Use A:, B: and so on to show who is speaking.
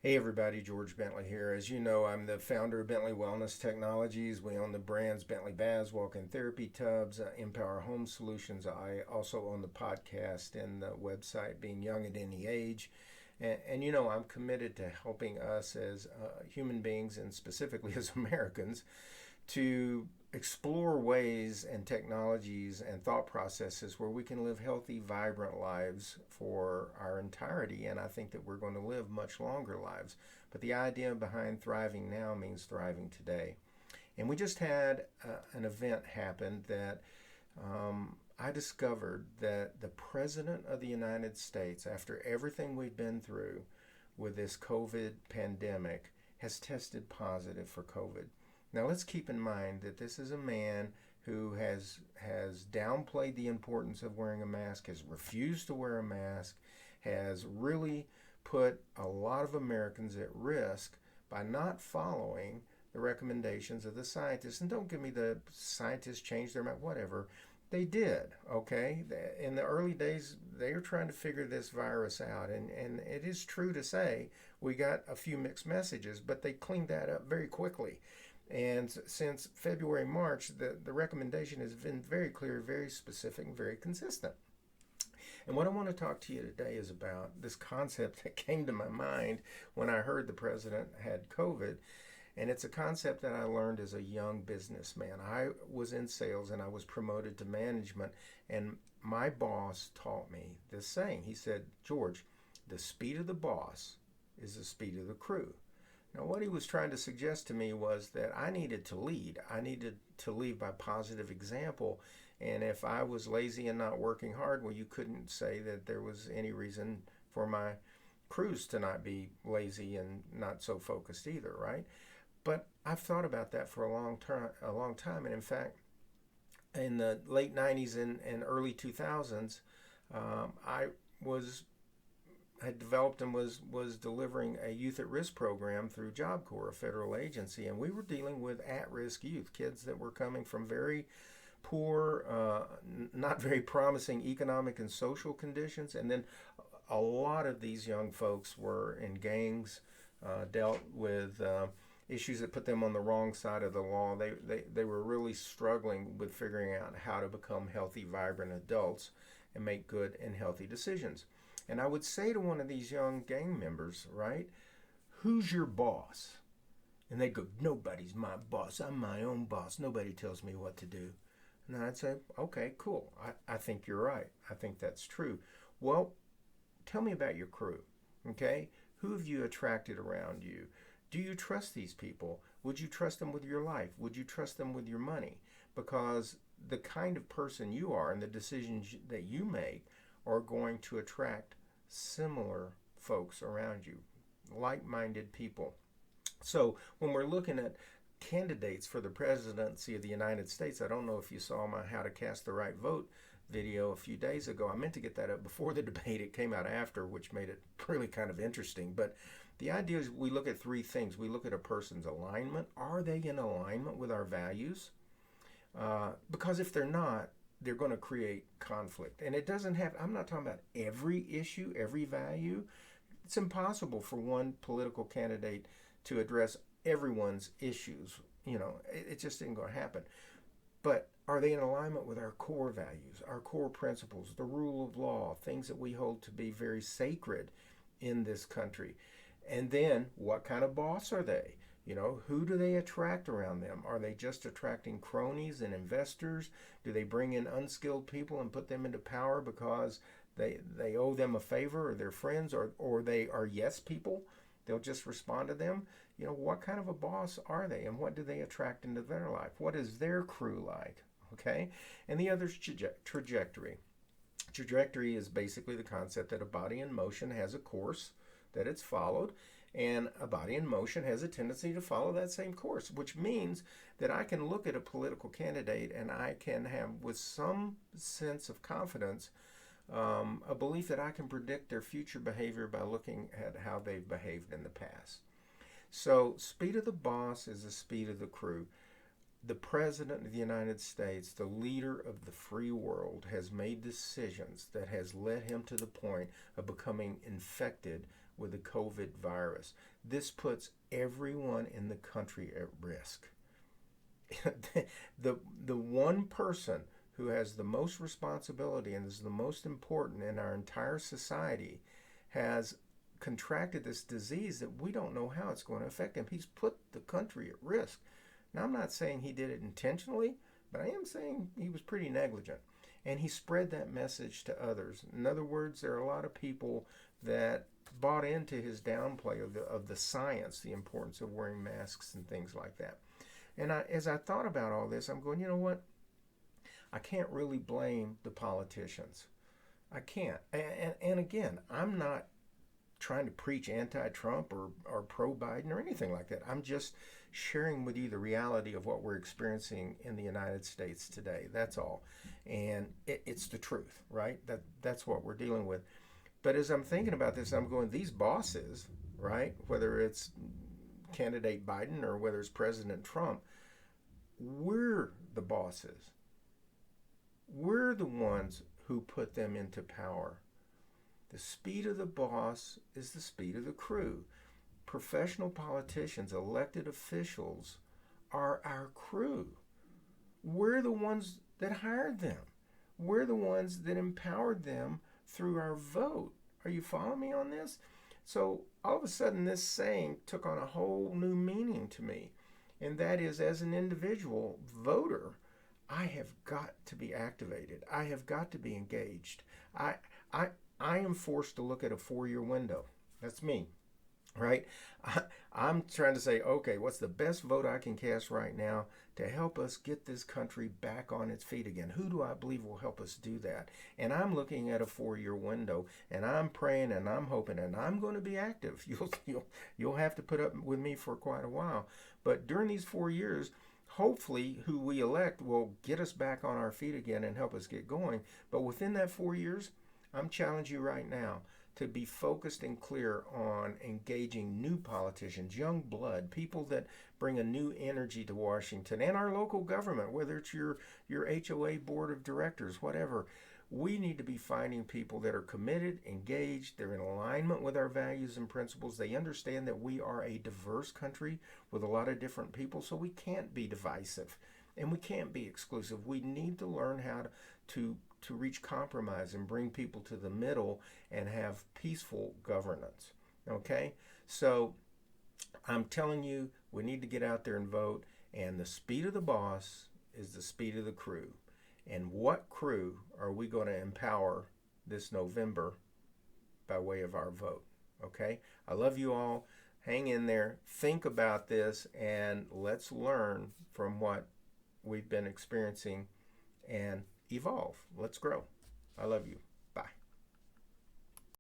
A: Hey everybody, George Bentley here. As you know, I'm the founder of Bentley Wellness Technologies. We own the brands Bentley Baths, Walk-in Therapy Tubs, Empower Home Solutions. I also own the podcast and the website Being Young at Any Age. And you know, I'm committed to helping us as human beings and specifically as Americans to explore ways and technologies and thought processes where we can live healthy, vibrant lives for our entirety. And I think that we're going to live much longer lives. But the idea behind thriving now means thriving today. And we just had an event happen that I discovered that the President of the United States, after everything we've been through with this COVID pandemic, has tested positive for COVID. Now let's keep in mind that this is a man who has downplayed the importance of wearing a mask, has refused to wear a mask, has really put a lot of Americans at risk by not following the recommendations of the scientists. And don't give me the scientists changed their mind, whatever. They did, okay? In the early days, they were trying to figure this virus out. And it is true to say we got a few mixed messages, but they cleaned that up very quickly. And since February, March, the recommendation has been very clear, very specific, and very consistent. And what I want to talk to you today is about this concept that came to my mind when I heard the president had COVID. And it's a concept that I learned as a young businessman. I was in sales and I was promoted to management. And my boss taught me this saying. He said, George, the speed of the boss is the speed of the crew. Now, what he was trying to suggest to me was that I needed to lead. I needed to lead by positive example. And if I was lazy and not working hard, well, you couldn't say that there was any reason for my crews to not be lazy and not so focused either, right? But I've thought about that for a long time. And in fact, in the late 90s and early 2000s, I had developed and was delivering a youth at risk program through Job Corps, a federal agency, and we were dealing with at-risk youth, kids that were coming from very poor, not very promising economic and social conditions, and then a lot of these young folks were in gangs, dealt with issues that put them on the wrong side of the law. They were really struggling with figuring out how to become healthy, vibrant adults and make good and healthy decisions. And I would say to one of these young gang members, right, who's your boss? And they'd go, nobody's my boss. I'm my own boss. Nobody tells me what to do. And I'd say, okay, cool. I think you're right. I think that's true. Well, tell me about your crew, okay? Who have you attracted around you? Do you trust these people? Would you trust them with your life? Would you trust them with your money? Because the kind of person you are and the decisions that you make are going to attract similar folks around you, like-minded people. So when we're looking at candidates for the presidency of the United States, I don't know if you saw my How to Cast the Right Vote video a few days ago. I meant to get that up before the debate. It came out after, which made it really kind of interesting. But the idea is we look at three things. We look at a person's alignment. Are they in alignment with our values? Because if they're not, they're going to create conflict. And it doesn't have, I'm not talking about every issue, every value. It's impossible for one political candidate to address everyone's issues. You know, it just isn't going to happen. But are they in alignment with our core values, our core principles, the rule of law, things that we hold to be very sacred in this country? And then what kind of boss are they? You know, who do they attract around them? Are they just attracting cronies and investors? Do they bring in unskilled people and put them into power because they owe them a favor or they're friends, or they are yes people? They'll just respond to them. You know, what kind of a boss are they, and what do they attract into their life? What is their crew like? Okay? And the other is trajectory. Trajectory is basically the concept that a body in motion has a course that it's followed, and a body in motion has a tendency to follow that same course, which means that I can look at a political candidate and I can have, with some sense of confidence, a belief that I can predict their future behavior by looking at how they've behaved in the past. So, speed of the boss is the speed of the crew. The President of the United States, the leader of the free world, has made decisions that has led him to the point of becoming infected with the COVID virus. This puts everyone in the country at risk. the one person who has the most responsibility and is the most important in our entire society has contracted this disease that we don't know how it's going to affect him. He's put the country at risk. Now, I'm not saying he did it intentionally, but I am saying he was pretty negligent. And he spread that message to others. In other words, there are a lot of people that bought into his downplay of the science, the importance of wearing masks and things like that. And as I thought about all this, I'm going, you know what? I can't really blame the politicians. I can't. And again, I'm not trying to preach anti-Trump or pro-Biden or anything like that. I'm just sharing with you the reality of what we're experiencing in the United States today. That's all. And it's the truth, right? That's what we're dealing with. But as I'm thinking about this, I'm going, these bosses, right, whether it's candidate Biden or whether it's President Trump, we're the bosses. We're the ones who put them into power. The speed of the boss is the speed of the crew. Professional politicians, elected officials, are our crew. We're the ones that hired them. We're the ones that empowered them through our vote. Are you following me on this? So all of a sudden this saying took on a whole new meaning to me. And that is, as an individual voter, I have got to be activated. I have got to be engaged. I am forced to look at a 4-year window. That's me, right? I'm trying to say, okay, what's the best vote I can cast right now to help us get this country back on its feet again? Who do I believe will help us do that? And I'm looking at a 4-year window, and I'm praying, and I'm hoping, and I'm going to be active. You'll have to put up with me for quite a while. But during these 4 years, hopefully who we elect will get us back on our feet again and help us get going. But within that 4 years, I'm challenging you right now to be focused and clear on engaging new politicians, young blood, people that bring a new energy to Washington and our local government, whether it's your HOA board of directors, whatever. We need to be finding people that are committed, engaged, they're in alignment with our values and principles. They understand that we are a diverse country with a lot of different people, so we can't be divisive and we can't be exclusive. We need to learn how to reach compromise and bring people to the middle and have peaceful governance. Okay? So I'm telling you, we need to get out there and vote, and the speed of the boss is the speed of the crew. And what crew are we going to empower this November by way of our vote? Okay? I love you all. Hang in there. Think about this, and let's learn from what we've been experiencing and evolve. Let's grow. I love you.